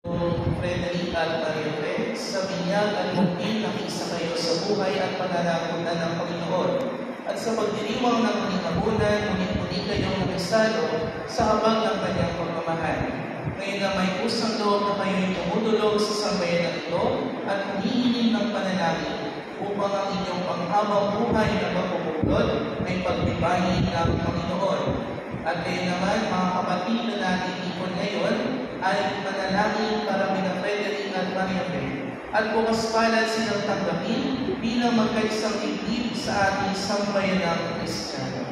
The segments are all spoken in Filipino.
Frederick at Maria sa binyag at mukil nakisa kayo sa buhay at pananagutan ng Panginoon. At sa pagdiriwang ng paninabunan, muli-muli kayong nakisalo sa habag ng kanyang pagmamahal. Ngayon na may pusang loob na kayo'y tumutulog sa sambayan na ito at humihiling ng panalangin upang ang inyong panghabang buhay na mapupulot ay pagdibayin ng Panginoon. At kayo naman, mga kapatid na natin ipon ngayon, ay manalangin para kina Frederick at Maria at bukas palad silang tanggapin bilang magkaisang dibdib sa ating sambayanang Kristiyano.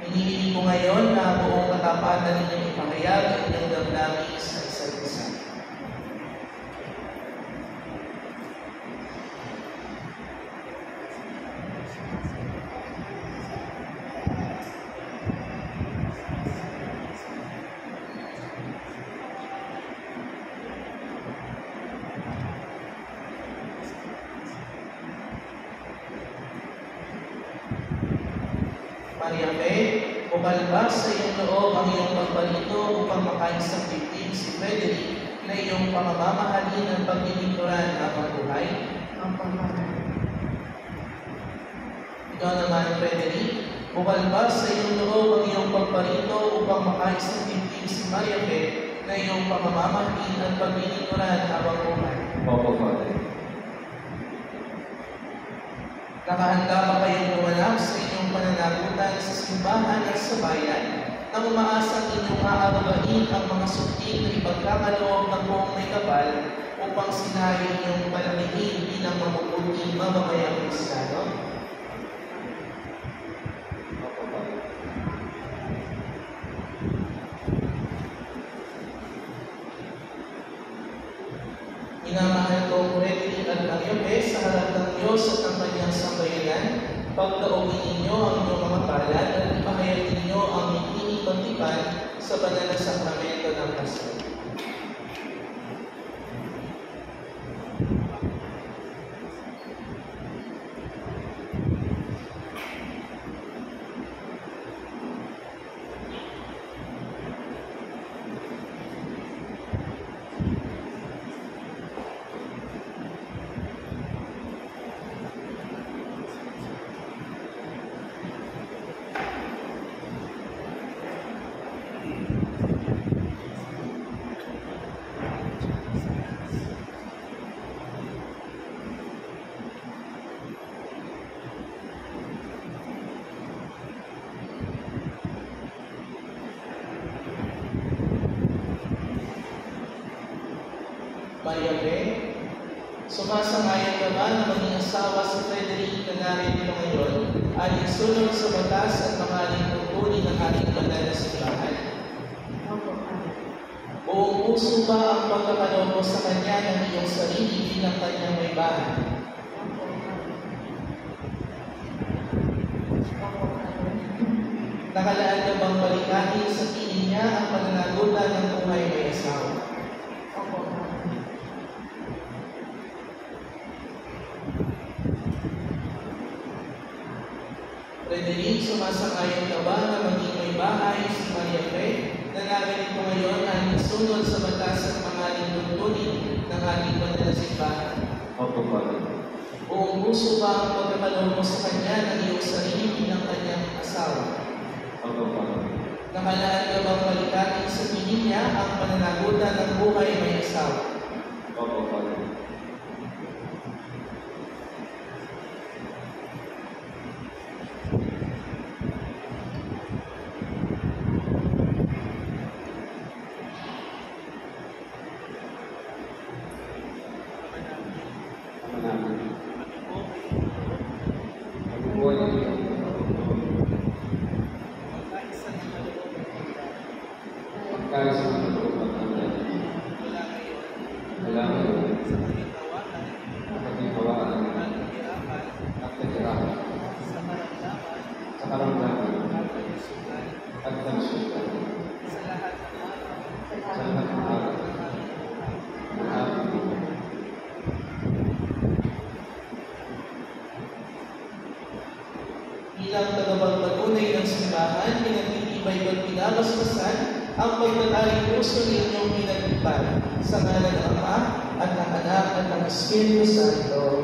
Hinihiling ko ngayon na buong katapatan ninyong ipahayag ang inyong damdamin sa isa't isa. Maria bukalbas sa iyong loob ang iyong pagbalito upang makaisang dibdib si Frederick na iyong pamamamahalin at paglilingkuran habang buhay. Ang pamamahalin. Ikaw naman, Frederick, bukalbas sa iyong loob ang iyong pagbalito upang makaisang dibdib si Maria na iyong pamamamahalin at paglilingkuran habang buhay. Opo, Father. Nakahanda ba kayong lumanap sa inyong pananagutan sa simbahan at sa bayan na umaasang inyong aarugain ang mga sukti na ipagkakaloob ng buong may kapal upang sinabi inyong palamihin bilang mabubuting mamamayang Kristiyano? Opo, Father. Minamahal ko Frederick at Maria sa harap ng Diyos at ng kanyang sambayanan, pagdaogin ninyo ang inyong mga palad at ipahayag ninyo ang inyong pagtipan sa banal na sakramento ng kasal. Maria sumasangayon ka ba na maging asawa sa Frederick na narito ngayon ay sunod sa batas at mga tungkulin ng ating banal na simbahan? Buong puso ba ang pagkakalob mo sa kanya ng iyong sarili bilang kanyang may bahay? Nakalaan ka bang balikahin sa piling niya ang pananagutan ng buhay may asawa? Frederick, sumasangayon ka ba na maging may bahay si Maria na narito ngayon ay nasunod sa batas at mga tuntunin ng ating banal na simbahan? Opo, Father. Buong puso ba ang pagkakalob mo sa kanya ng iyong sarili bilang kanyang asawa? Opo, Father. Nakalaan ka bang balikatin sa piling niya ang pananagutan ng buhay may asawa? Opo, Father. bilang tagapagpatunay ng simbahan, pinagtitibay at pinabasbasan ang pagtatayong puso ninyong pinagpipad sa ngalan ng Ama at ng Anak at ng Espiritu Santo.